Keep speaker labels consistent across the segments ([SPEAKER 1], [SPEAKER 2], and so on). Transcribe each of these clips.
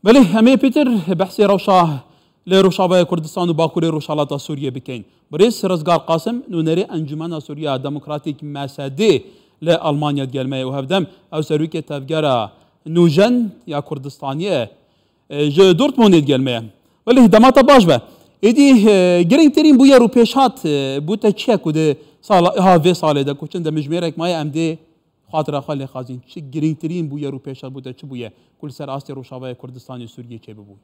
[SPEAKER 1] بله همه پیتر بحث روشا لروشاوای کردستان و باکوری روشالات سوریه بکن. بریس رزگار قاسم نونری انجمن سوریه دموکراتیک مساده لألمانیا گلمه و هفدم او سروی که تفجر نوجن یا کردستانیه ج دورتموند گلمه. بله دماتا باش به. ایدی گرینگ ترین بویا رو پیشات بوده چیه کده سال ها و ساله ده کوچن ده مجموعه مای امده خاطر خاله خازین چه گرینگ ترین بویا رو پیشات بوده چه بویا کل سر آستی روشاوای کردستانی سوریه چه ببود.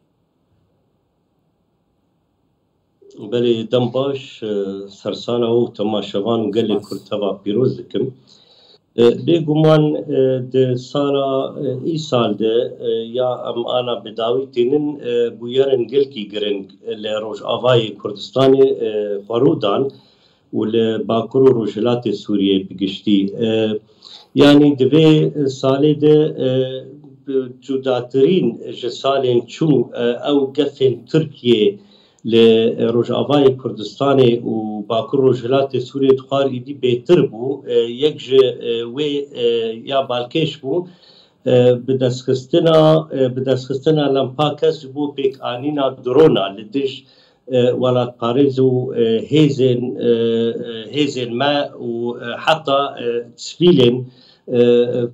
[SPEAKER 2] بله دم باش سرسانه و تماشاوان گلی کرتبا پیروز دکم. بگمان ده سالا ای سال ده یا ام آنا بداوی تینن بویرن گل کی گرنگ لروج آوای کردستانی فرودان و لباکر و روجلات سوریه بگشتی. یعنی دوی ساله ده جداترین جسالین چون او گفن ترکیه لروجاوای کردستان و باکر روجلات سوریه دخار ایدی بهتر بو یک وی یا بالکش بو بدستخستنا لمپاکس بو پیک آنینا درونا لدش ولات پاريز و هيزن ما وحتى سفيلين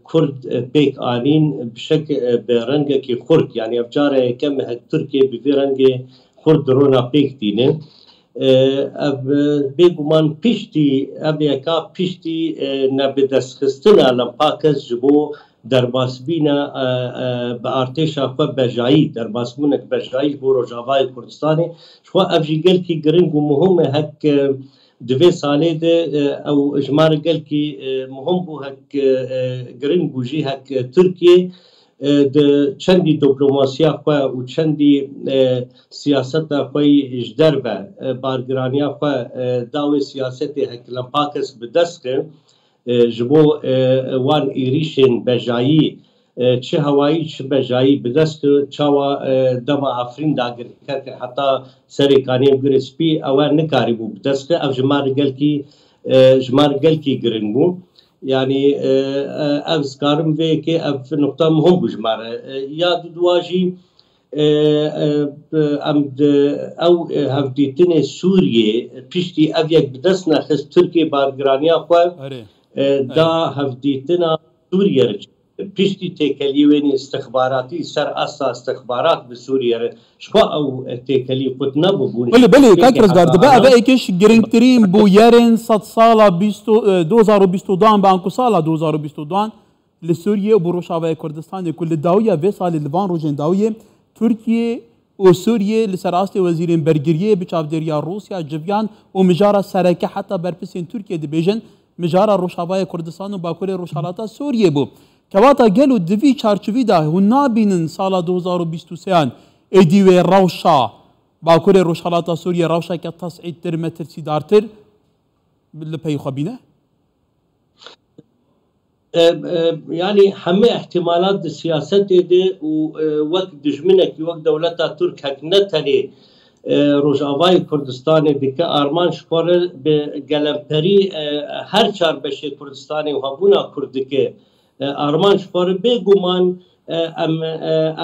[SPEAKER 2] كرد بيك آنين بشكل برنجة كي خرد يعني أفجار كم تركيا بفرنجة خرد درونا بيك دينه بيجمان بيشتي أبيكا بيشتي نبدس خستنا لمباكس جبو درباس بينا بارتشا خو بجاي درباس منك بجاي بو روجاوای کردستاني شو افجيگل كي گرنگ مهم هك دوی ساله ده او اجمار گل كي مهم بو هك گرنگ بوجي هك تركيا د چندی دیپلماسیا خو او چندی سیاست خو اجدر و بارگرانیا خو داوی سیاست هک لمپاکس بدسکه جبو وان ایریشن بجایی چه هوایی چه بجایی بدست چاوا دما افرین داگر که حتی سرکانی گرسپی اوان نکاری بو بدست او جمار گل کی گرن بو يعني أذكرهم ذيك في نقطة مهم بجمارة يا دواجي أمد أو هفديتنا سوريا بيشتي أبيك بدسنا خس تركيا بارجرانيا خو دا هفديتنا سوريا بيشتي تكليوين استخباراتي سر أسا استخبارات بسوريا شو أو تكلي قطنا ببون
[SPEAKER 1] بله كاكرز قارد بقى كش جرينترين بو يارن صد صالة 2022 بانكو صالة 2022 لسوريا وبروشاوای كردستان كل داوية في صال لبان روجين داوية تركيا وسوريا لسراست وزيرين برجريه بشافدريا روسيا جفيان ومجارة سركة حتى بربسين تركيا دبيجن مجارة روشاوای كردستان وباكوري روشالاتا سوريا بو كواتا قالوا دفي چارچوي دا هنا بينن سالا 2023 ايديوي روشا باكوري روشالاتا سوريا روشا كتصعيد ترمتر سيدارتر لبي خبينه
[SPEAKER 2] يعني حمي احتمالات السياسة دي ووقت دجمنك وقت دولتا ترك هكنتني روجاوای کردستان دکه آرمان شپاره به گلمپری هر چار بشه کردستانی و هبونا کردکه آرمان شپاره بگومان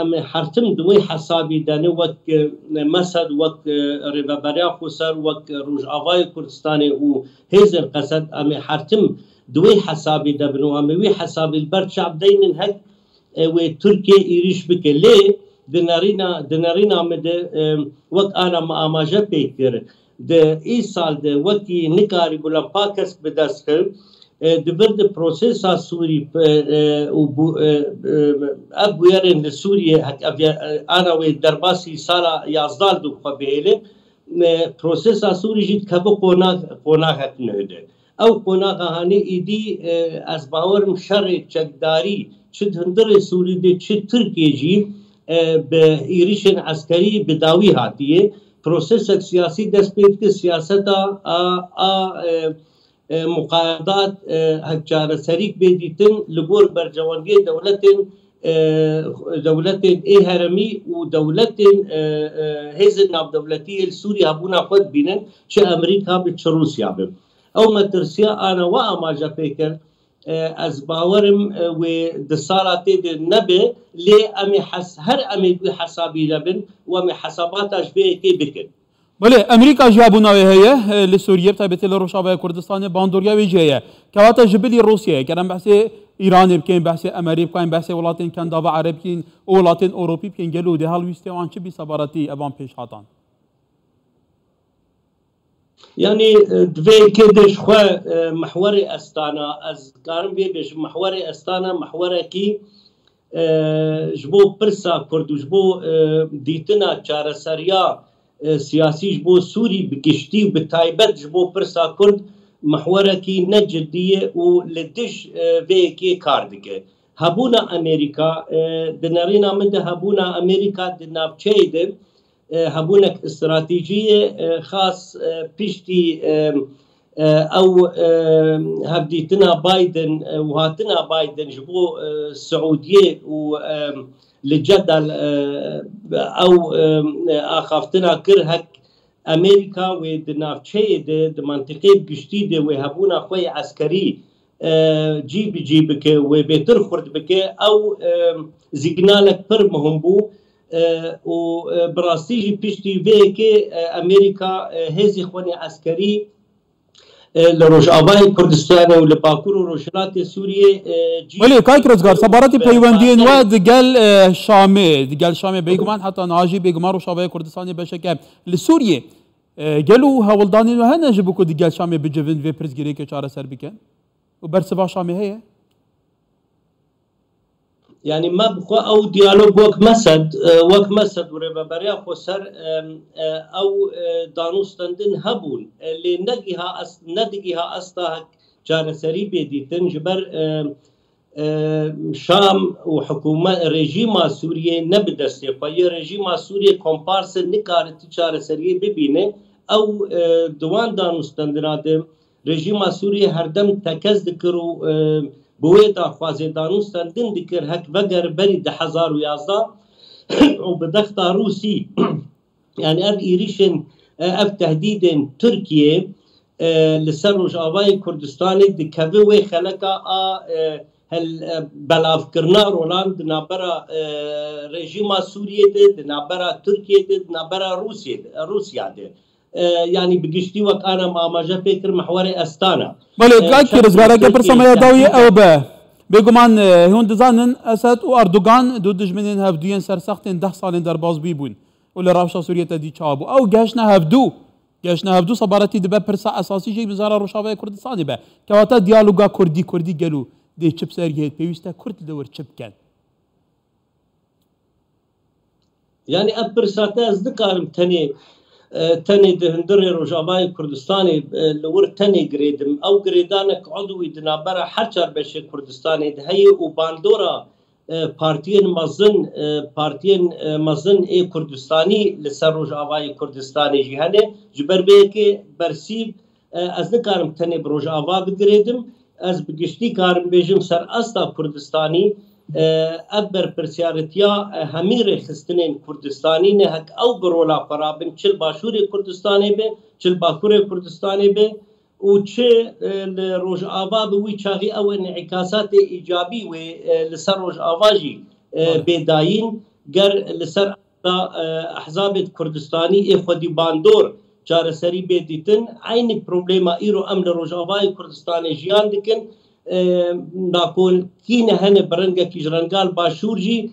[SPEAKER 2] ام حرتم دوی حسابی دانه وک مسد وک ربابریا خسر وک روجاوای کردستانی و هزر قصد ام حرتم دوی حسابی دبنو ام وی حسابی البرد شعب دینن هک و ترکیه ایریش بکه لی دنارينا مد وقت انا ما اماجه بيكر د اي سال د وقتي نكاري بولا باكس بدسخل د برد بروسيسا سوري ابو يرن سوريا هك انا و درباسي سالا يازدال دو قبيله بروسيسا سوري جيت كبو قونا هك نهده او قونا هاني ايدي از باور مشر چقداري چد هندر سوري د چ تركيا جي بإيريشن عسكري بداوي هاتيه بروسيس سياسي دسبيت سياسة مقاعدات هكجار سريك بيديتن لبور برجوانجي دولة هرمي ودولة هزن ناب دولتي السوري هبونا خود بينن چه أمريكا بچه روسيا بم او ما ترسيا أنا وأما جا بيكر از باورم و دسالات نبه لی امی هر امی حسابی لبن و امی حساباتش به کی بکن.
[SPEAKER 1] بله امریکا جابونا هي لسوريا بتاعت لروشافا كردستان باندوريا وجهه كواتا جبلي روسيا كلام بحث ايران بكين بحث امريكا بكين بحث ولاتين كان دابا عربيين ولاتين اوروبي بكين قالوا ده هالويستوان شبي صبراتي ابان بيش هاتان
[SPEAKER 2] يعني دوی كدش خو محور استانا از كارم بيش محور استانا محور كي جبو برسا كردو جبو ديتنا چارسريا سیاسی جبو سوری بگشتی و بتایبت جبو پرسا کرد محوره کی نجدیه و لدش ویکی کار دیگه هبونا امریکا دنارینا من ده هبونا امریکا دنابچه ده هبونك استراتيجية خاص بيشتي او هبديتنا بايدن وهاتنا بايدن جبو السعودية و لجدل او اخافتنا كرهك امريكا ودنافچه د منطقه بگشتي د وهبونا خوي عسكري جيب بك وبيتر خرد بك او زيجنالك پر مهم بو و براستيجي بيشتي فيكي امريكا هزي خواني عسكري لروجافای کردستان و لباکور و روشلات سوریه
[SPEAKER 1] ولی کای کرزگار سبارتی پیوندین و دگل شامه بیگمان حتی ناجی بیگمان روجافای کردستان بشکه لسوریه گلو هولدانی و هنج بکو دگل شامه بجوین و پرزگیری که چاره سر بکن و برسوا شامه هیه
[SPEAKER 2] يعني ما بخوا او ديالوج وك مسد وربا بريا خسر او دانوستندن هبون اللي ندقيها استا جارسري بيديتن جبر شام وحكومه ريجيما سوريا نبدسي فهي ريجيما سوريا كومبارس نكارت جارسري ببينه او دوان دانوستندن ريجيما سوريا هردم تكز ذكروا بويتا خوازدانوستان دن دكر هك وگر بري 2011 وبدختا روسي يعني اف ايريشن اف تهديد تركيا لسر روجافای كردستان دكوي وي خلقا هل بلافكرنا رولاند نابرا ريجيما سوريا دي نابرا تركيا دي نابرا روسيا دي يعني بگشتی وقت انا ماماجه فکر محور استانا
[SPEAKER 1] بله كاكي رزقارا كبرسا ما يداوي او با بيگمان هون دزانن اسد و اردوغان دو دجمنين هفدوين سرسختين 10 سالين درباز بيبون ولا رافشا سوريا تدي تشابو او گشنا هفدو صبارتي دبا برسا اساسي جي بزارا روشافای كردستان با كواتا ديالوغا كردي گلو دي چپ سرگيت بيوستا كرد دور چپ كان
[SPEAKER 2] يعني ابرساتا از دكارم تاني دهندري روجافای كردستاني لور تاني جريدم او جريدانك عضوي دنابرا حرچار بشه كردستاني دهي و باندورا بارتين مزن اي كردستاني لسر روجافای كردستاني جهاني جبر بيكي برسيب از نكارم تاني بروجافا بجريدم از بگشتي كارم بيجم سر استا كردستاني ابر پرسیارتیا همیر خستنین کردستانی نه هک او برولا قرابن چل باشور کردستانی به چل باکور کردستانی به و چه روج آوا به وی چاغي او انعکاسات ایجابی و لسر روج آواجی بداین گر لسر احزاب کردستانی ای خودی باندور چاره سری بدیتن عین پروبلما ایرو امن روج آوای کردستانی جیان دکن ناكون كينا هنا برنجا كيجرانقال باشورجي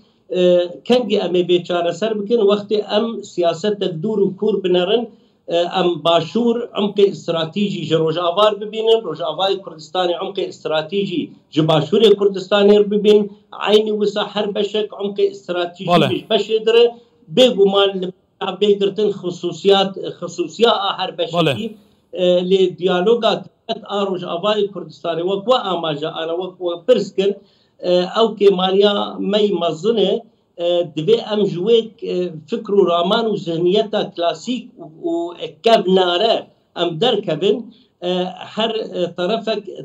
[SPEAKER 2] كنجي امي بيتشارة سر بكن وقت ام سياسة تدور وكور بنرن ام باشور عمق استراتيجي جروج آوار ببينن روج آوار كردستاني عمق استراتيجي جباشوري كردستاني ببين عيني وسا هر بشك عمق استراتيجي مش بشدر بيقومان بيقرتن خصوصيات هر بشكي لديالوغات آروج آوای کردستانی وقت آماجه آن وقت پرسکن او که مالیا می مزنه دوی ام جویک فکر و رامان و ذهنیتا کلاسیک و کبناره ام در کبن هر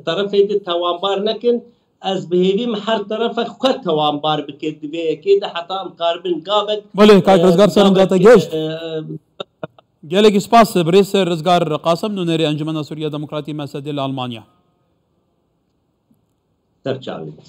[SPEAKER 2] طرف دی توانبار نکن از بهیویم هر طرف خود توانبار بکد دوی که ده حتی ام کاربن گابک
[SPEAKER 1] بله که رزگار سرم داتا گشت جالك سباس بريس رزقار قاسم نونري انجمن سوريا ديمقراطية مساديل المانيا
[SPEAKER 2] سەرچاوێت.